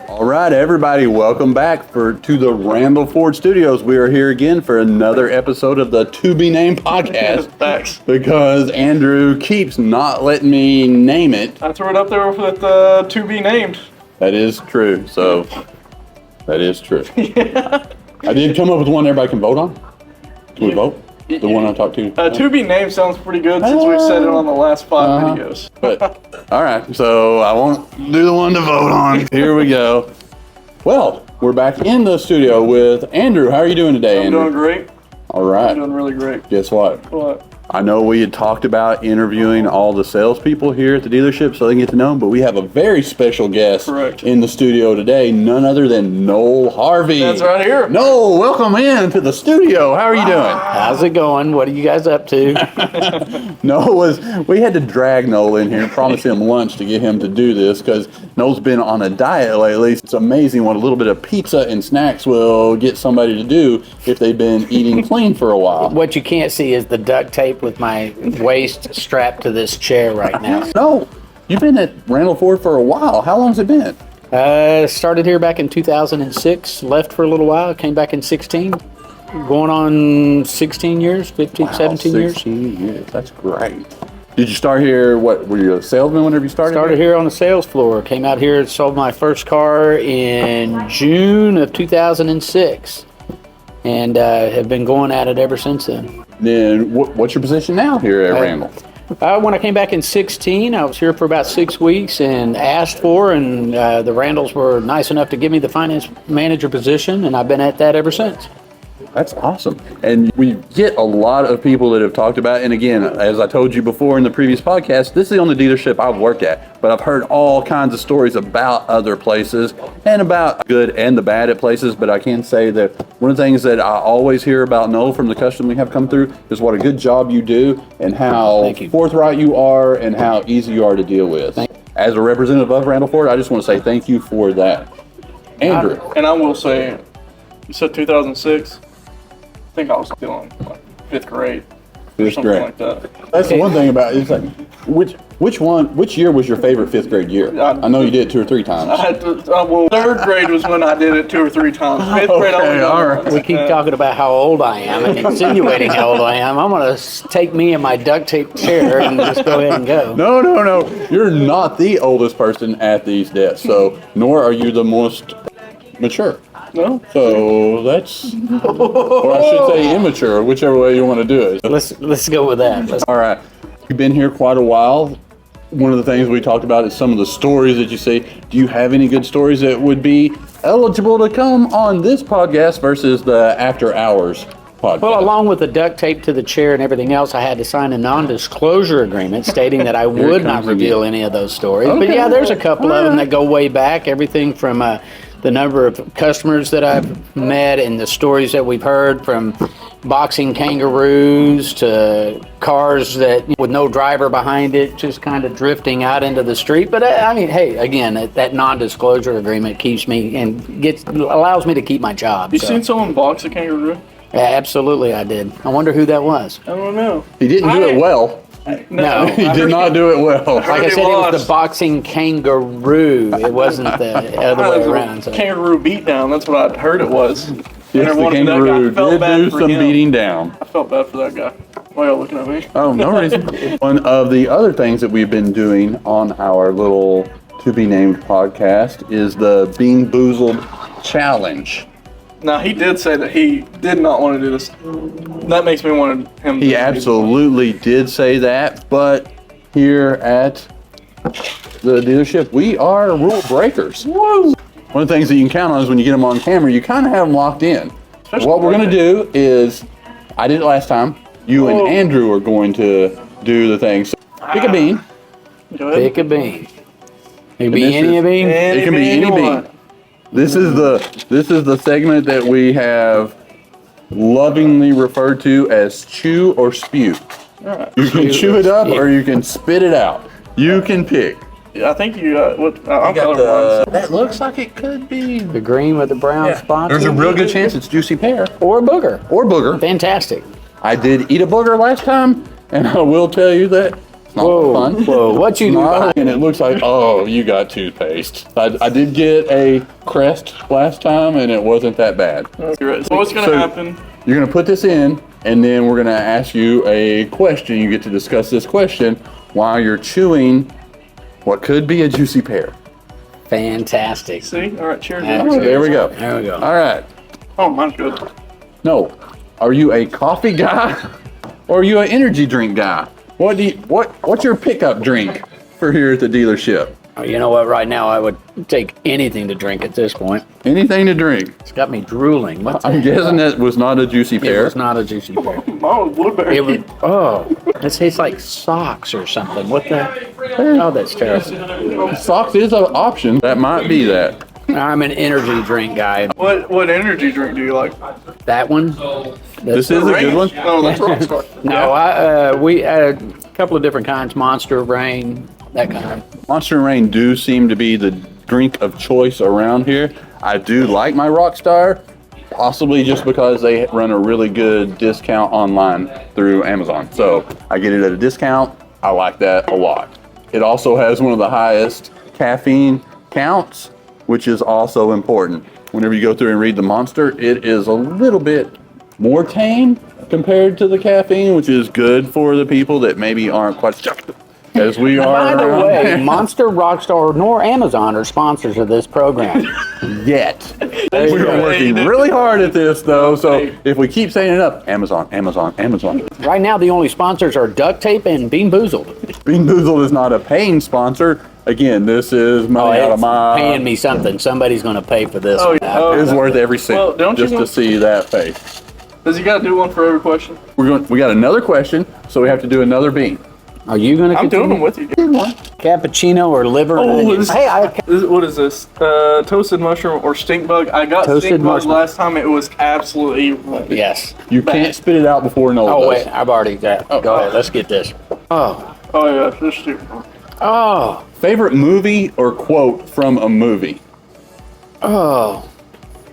All right, everybody, welcome back to the Randall Ford Studios. We are here again for another episode of the To Be Named podcast. Thanks. Because Andrew keeps not letting me name it. I threw it up there with to be named. That is true. So, that is true. Yeah. I did come up with one everybody can vote on. Can we vote? The one I talked to? To be named sounds pretty good since we've said it on the last 5 videos. But, all right, so I won't do the one to vote on. Here we go. Well, we're back in the studio with Andrew. How are you doing today, Andrew? I'm doing great. All right. I'm doing really great. Guess what? What? I know we had talked about interviewing all the salespeople here at the dealership so they can get to know them, but we have a very special guest in the studio today, none other than Noel Harvey. That's right here. Noel, welcome in to the studio. How are you doing? How's it going? What are you guys up to? We had to drag Noel in here and promise him lunch to get him to do this because Noel's been on a diet lately. It's amazing what a little bit of pizza and snacks will get somebody to do if they've been eating clean for a while. What you can't see is the duct tape with my waist strapped to this chair right now. No, you've been at Randall Ford for a while. How long's it been? Started here back in 2006, left for a little while, came back in 16, going on 16 years, 15, Wow, 17 years. 16 years, that's great. Did you start here, were you a salesman whenever you started? Started here on the sales floor, came out here and sold my first car in June of 2006. And have been going at it ever since then. Then what's your position now here at Randall? When I came back in 16, I was here for about 6 weeks and asked for, and the Randalls were nice enough to give me the finance manager position, and I've been at that ever since. That's awesome. And we get a lot of people that have talked about, and again, as I told you before in the previous podcast, this is the only dealership I've worked at, but I've heard all kinds of stories about other places and about good and the bad at places, but I can say that one of the things that I always hear about Noel from the customers we have come through is what a good job you do and how forthright you are and how easy you are to deal with. As a representative of Randall Ford, I just want to say thank you for that. Andrew. I will say, you said 2006. I think I was still in fifth grade. Something like that. That's the one thing about it. It's like, which year was your favorite fifth grade year? I know you did it 2 or 3 times. Third grade was when I did it 2 or 3 times. Fifth grade, all right. We keep talking about how old I am and insinuating how old I am. I'm going to take me in my duct tape chair and just go ahead and go. No. You're not the oldest person at these desks, so nor are you the most mature. No. So that's, or I should say immature, whichever way you want to do it. Let's go with that. All right. You've been here quite a while. One of the things we talked about is some of the stories that you see. Do you have any good stories that would be eligible to come on this podcast versus the After Hours podcast? Well, along with the duct tape to the chair and everything else, I had to sign a non-disclosure agreement stating that I would not reveal any of those stories. Okay. But yeah, there's a couple of them that go way back. Everything from the number of customers that I've met and the stories that we've heard, from boxing kangaroos to cars that with no driver behind it, just kind of drifting out into the street. But I mean, hey, again, that non-disclosure agreement keeps me and allows me to keep my job. You seen someone box a kangaroo? Yeah, absolutely, I did. I wonder who that was. I don't know. He didn't do it well. No. He did not do it well. Like I said, it was the boxing kangaroo. It wasn't the other way around. So. Kangaroo beatdown. That's what I heard it was. Yes, the kangaroo did do some beating down. I felt bad for that guy. Why y'all looking at me? Oh, no reason. One of the other things that we've been doing on our little To Be Named podcast is the Bean Boozled Challenge. Now, he did say that he did not want to do this. That makes me want him to. He absolutely did say that, but here at the dealership, we are rule breakers. Woo! One of the things that you can count on is when you get them on camera, you kind of have them locked in. What we're going to do is, I did it last time, you and Andrew are going to do the thing. So pick a bean. Pick a bean. It can be any bean? It can be any bean. This is the segment that we have lovingly referred to as chew or spew. Right. You can chew it up or you can spit it out. You can pick. Yeah, I think you got what? I'm colorblind. That looks like it could be The green with the brown spots. There's a real good chance it's juicy pear Or a booger. or booger. Fantastic. I did eat a booger last time, and I will tell you that It's not Whoa, fun. whoa, what you do Not- behind- and it looks like, oh, you got toothpaste. I did get a Crest last time, and it wasn't that bad. You're right. So what's gonna So- happen? You're going to put this in, and then we're going to ask you a question. You get to discuss this question while you're chewing what could be a juicy pear. Fantastic. See? All right. Cheers. Yeah. Oh, there we go. There we go. All right. Oh, mine's good. No. Are you a coffee guy or are you an energy drink guy? What's your pickup drink for here at the dealership? You know what? Right now, I would take anything to drink at this point. Anything to drink? It's got me drooling. What's I'm that? guessing that was not a juicy It pear. was not a juicy pear. Mine was blueberry. It was. Oh, it tastes like socks or something. What the? Oh, that's terrible. Socks is an option. That might be that. I'm an energy drink guy. What energy drink do you like? That one. This is a good one. Oh, that's Rockstar. No, we a couple of different kinds. Monster, Rain, that kind of. Monster and Rain do seem to be the drink of choice around here. I do like my Rockstar, possibly just because they run a really good discount online through Amazon. So I get it at a discount. I like that a lot. It also has one of the highest caffeine counts, which is also important. Whenever you go through and read the Monster, it is a little bit more tame compared to the caffeine, which is good for the people that maybe aren't quite chucked as we are. By the around way, here. Monster, Rockstar, nor Amazon are sponsors of this program. Yet. We are working really hard at this though, so if we keep saying it up, Amazon, Amazon, Amazon. Right now, the only sponsors are Duct Tape and Bean Boozled. Bean Boozled is not a paying sponsor. Again, this is money out of It's my. paying me something. Somebody's going to pay for this. Oh, one. yeah. Oh. It's worth every cent Well, don't you just to want- see that face. Does he got to do one for every question? We got another question, so we have to do another bean. Are you going to I'm doing them with you. cappuccino or liver? and Oh, onions? this- Hey, What is this? Toasted mushroom or stink bug? I got Toasted stink bug mushroom. last time. It was absolutely yes. You can't spit it out before Noah Oh does. wait, I've already got. Go ahead. Let's get this. Oh, Oh yeah, this too. oh, Favorite movie or quote from a movie? oh.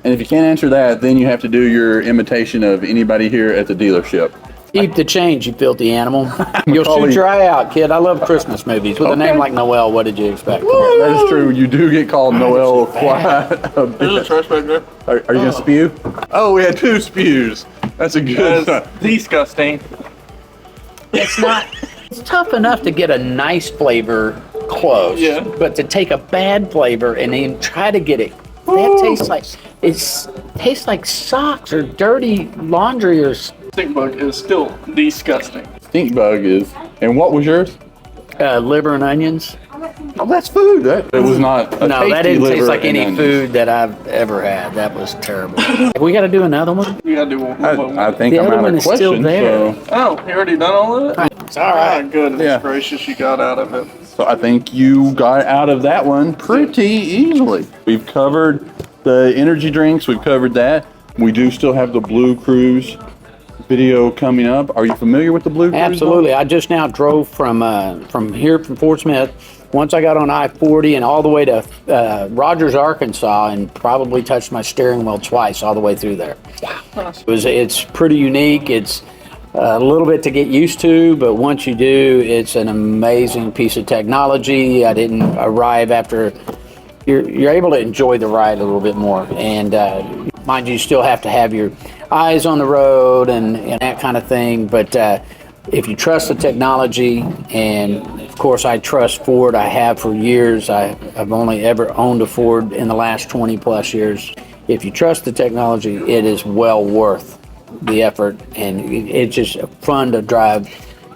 And if you can't answer that, then you have to do your imitation of anybody here at the dealership. Keep the change, you filthy animal. You'll Macaulay- shoot your eye out, kid. I love Christmas movies. With a Okay. name like Noel, what did you expect? That is true. You do get called Noel quite a There's a bit. trash bag there. Are you gonna spew? Oh, we had 2 spews. That's a good. That's disgusting. It's not. It's tough enough to get a nice flavor close, Yeah. but to take a bad flavor and then try to get it. That tastes like tastes like socks or dirty laundry or. Stink bug is still disgusting. Stink bug is. And what was yours? Liver and onions. Oh, that's food. It was not. A No, that tasty didn't taste liver like and any onions. food that I've ever had. That was terrible. We got to do another one. You gotta do one. I think The I'm other out one of is still questions. there. Oh, you already done all of it? It's all right. My goodness Yeah. gracious, you got out of it. So I think you got out of that one pretty easily. We've covered the energy drinks. We've covered that. We do still have the Blue Cruise video coming up. Are you familiar with the Blue Cruise? Absolutely. I just now drove from here from Fort Smith. Once I got on I-40 and all the way to Rogers, Arkansas, and probably touched my steering wheel twice all the way through there. It's pretty unique. It's a little bit to get used to, but once you do, it's an amazing piece of technology. I didn't arrive after. You're able to enjoy the ride a little bit more, and mind you, still have to have your eyes on the road and that kind of thing. But if you trust the technology, and of course I trust Ford, I have for years. I've only ever owned a Ford in the last 20 plus years. If you trust the technology, it is well worth the effort, and it's just fun to drive.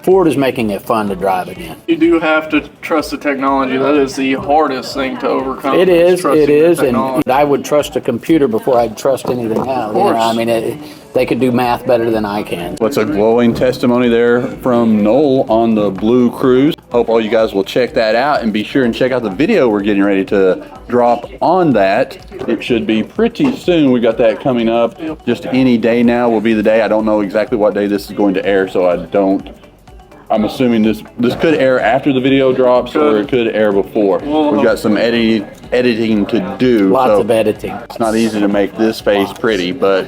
Ford is making it fun to drive again. You do have to trust the technology. That is the hardest thing to overcome. It is, trusting it the is, and technology. I would trust a computer before I'd trust anything else. You know, course. I mean, they could do math better than I can. What's a glowing testimony there from Noel on the Blue Cruise. Hope all you guys will check that out and be sure and check out the video we're getting ready to drop on that. It should be pretty soon. We got that coming up. Just any day now will be the day. I don't know exactly what day this is going to air, so I'm assuming this could air after the video drops or it could air before. We've got some editing to do. Lots so of editing. it's not easy to make this face pretty, but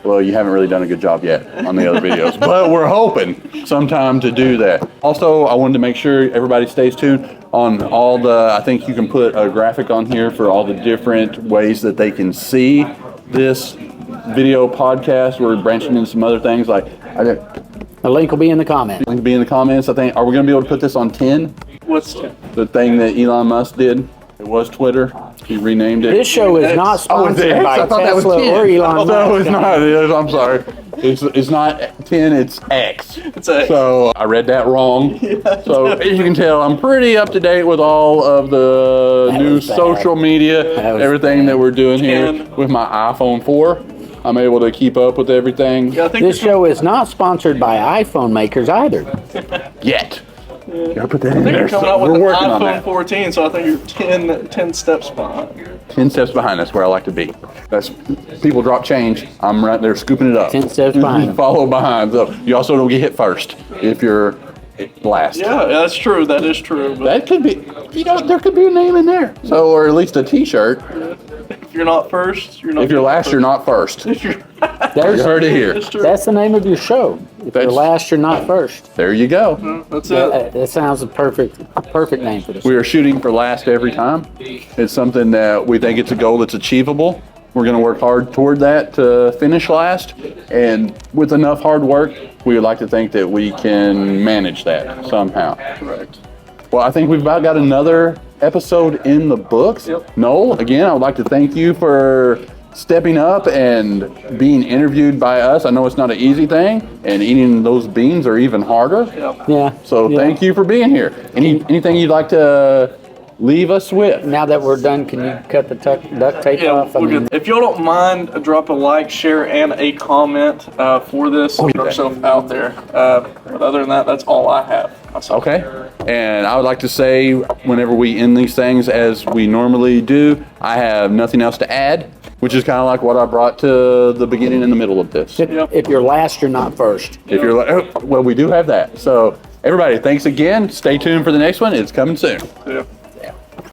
Well, you haven't really done a good job yet on the other videos, but we're hoping sometime to do that. Also, I wanted to make sure everybody stays tuned on all the, I think you can put a graphic on here for all the different ways that they can see this video podcast. We're branching into some other things like, The link will be in the comments. link be in the comments. I think, are we going to be able to put this on 10? What's The thing that Elon Musk did? It was Twitter. He renamed it. This show is not sponsored by I thought that was Tesla 10. or Elon Musk. No, it's not. It is. I'm sorry. It's not 10. It's X. It's X. So I read that wrong. So as you can tell, I'm pretty up to date with all of the That new was bad. social media, That was everything bad. that we're doing here Ken. with my iPhone 4. I'm able to keep up with everything Yeah, I think This show is not sponsored by iPhone makers either. yet. Gotta put that in I think there. you're coming So out with we're an working on iPhone that. 14, so I think you're 10 steps behind. 10 steps behind. That's where I like to be. That's people drop change. I'm right there scooping it up. 10 steps behind them. Follow behind. So you also don't get hit first if you're last. Yeah, that's true. That is true. But That could be, there could be a name in there. So, or at least a T-shirt. if you're not first, you're not. If you're last, you're not first. You If you're, heard it here. that's true. That's the name of your show. If you're That's- last, you're not first. There you go. That's it. That sounds a perfect name for this. We are shooting for last every time. It's something that we think it's a goal that's achievable. We're going to work hard toward that to finish last. And with enough hard work, we would like to think that we can manage that somehow. Correct. Well, I think we've about got another episode in the books. Yep. Noel, again, I would like to thank you for stepping up and being interviewed by us. I know it's not an easy thing, and eating those beans are even harder. Yep. Yeah. So yeah. thank you for being here. Anything you'd like to leave us with? Now that we're done, can you cut the duct tape Yeah, off? we're good. If y'all don't mind, drop a like, share, and a comment for this. Get ourselves out there. But other than that, that's all I have. Myself. Okay. And I would like to say, whenever we end these things as we normally do, I have nothing else to add, which is kind of like what I brought to the beginning and the middle of this. If you're last, you're not first. If you're like, oh, well, we do have that. So everybody, thanks again. Stay tuned for the next one. It's coming soon. Yeah.